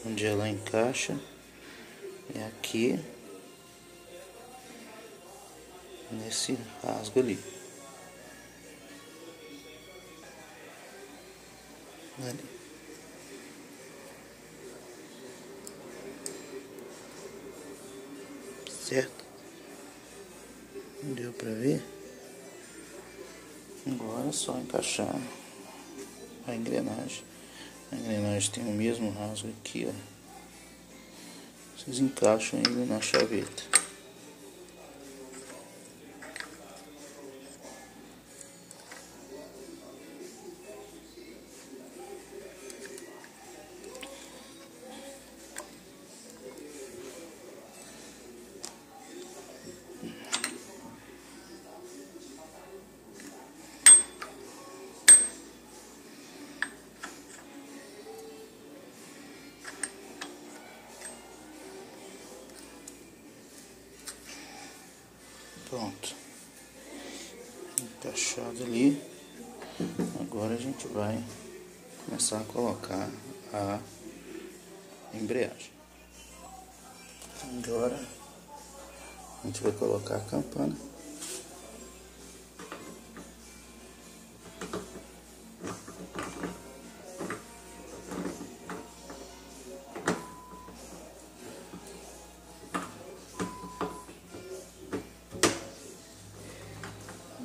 onde ela encaixa é aqui nesse rasgo ali. Ali. Certo? Deu pra ver? Agora é só encaixar a engrenagem. A engrenagem tem o mesmo rasgo aqui, ó. Vocês encaixam ele na chaveta. Pronto, encaixado ali. Agora a gente vai começar a colocar a embreagem. Agora a gente vai colocar a campana.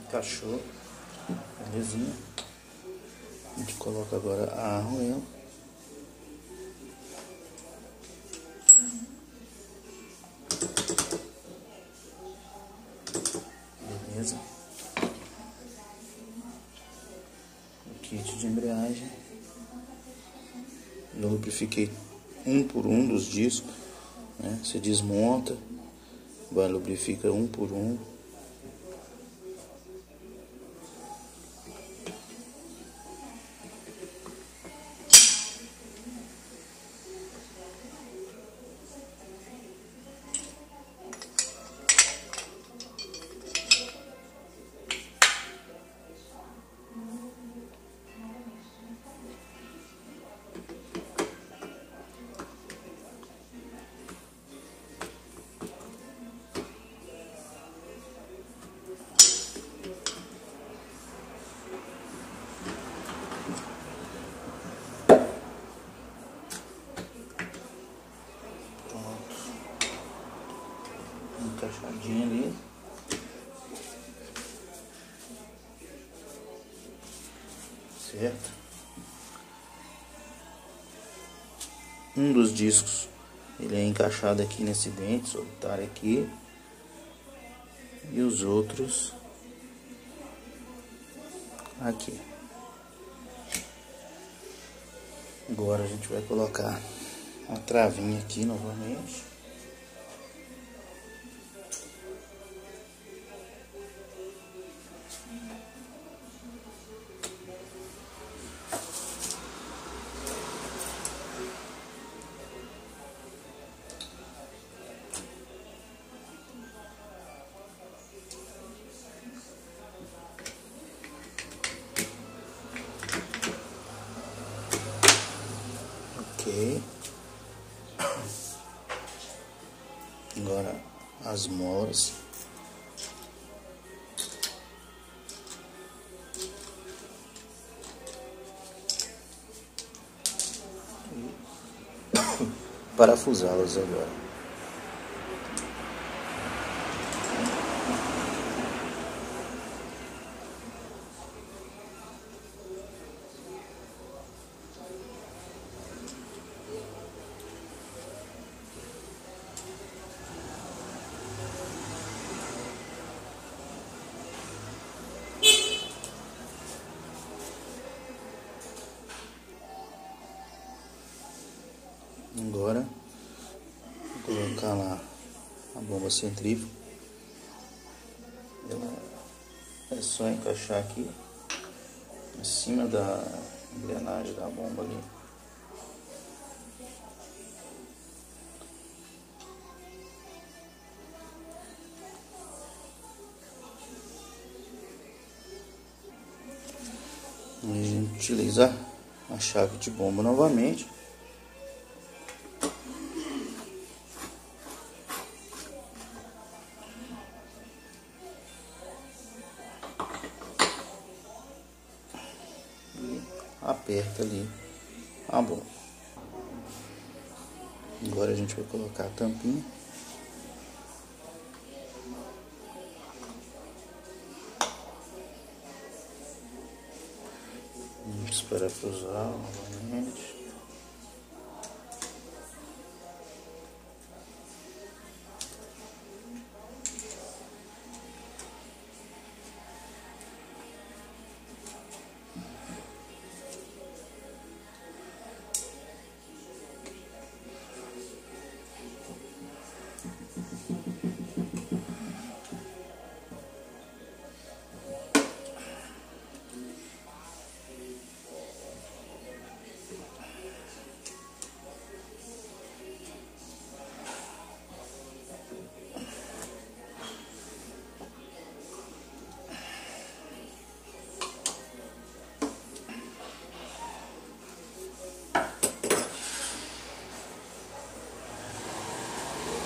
Encaixou, belezinha. A gente coloca agora a arruela. Beleza. O kit de embreagem. Eu lubrifiquei um por um dos discos, né? Você desmonta, vai lubrifica um por um. Encaixadinho ali. Certo? Um dos discos ele é encaixado aqui nesse dente solitário aqui, e os outros aqui. Agora a gente vai colocar a travinha aqui novamente. Ok. Agora as molas. Parafusá-las agora. Agora vou colocar lá a bomba centrífuga. É só encaixar aqui em cima da engrenagem da bomba ali. A gente utiliza a chave de bomba novamente. aperta ali a bomba. Agora a gente vai colocar a tampinha. Vamos desparafusar novamente.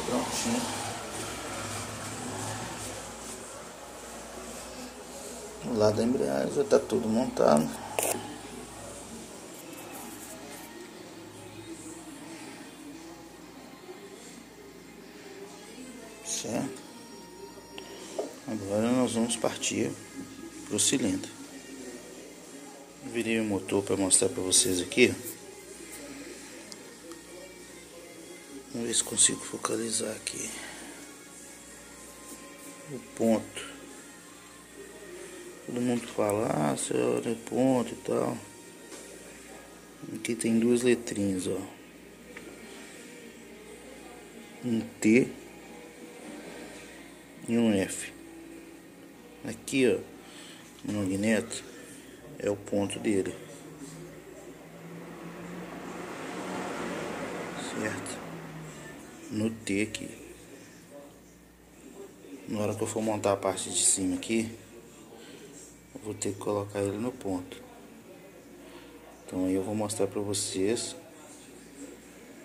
Prontinho. O lado da embreagem já está tudo montado. Certo? Agora nós vamos partir para o cilindro. Virei o motor para mostrar para vocês aqui. Vamos ver se consigo focalizar aqui o ponto. Todo mundo fala, você olha o ponto e tal. Aqui tem duas letrinhas, ó. Um T e um F. Aqui, ó, no magneto é o ponto dele. Certo? No T aqui. Na hora que eu for montar a parte de cima aqui, eu vou ter que colocar ele no ponto. Então aí eu vou mostrar pra vocês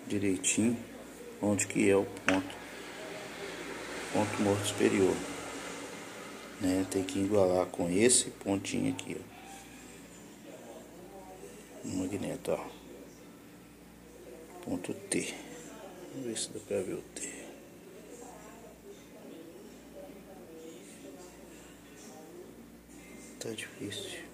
direitinho onde que é o ponto morto superior, né? Tem que igualar com esse pontinho aqui, ó, no magneto, ó, ponto T. Vamos ver se dá pra ver o T. Tá difícil.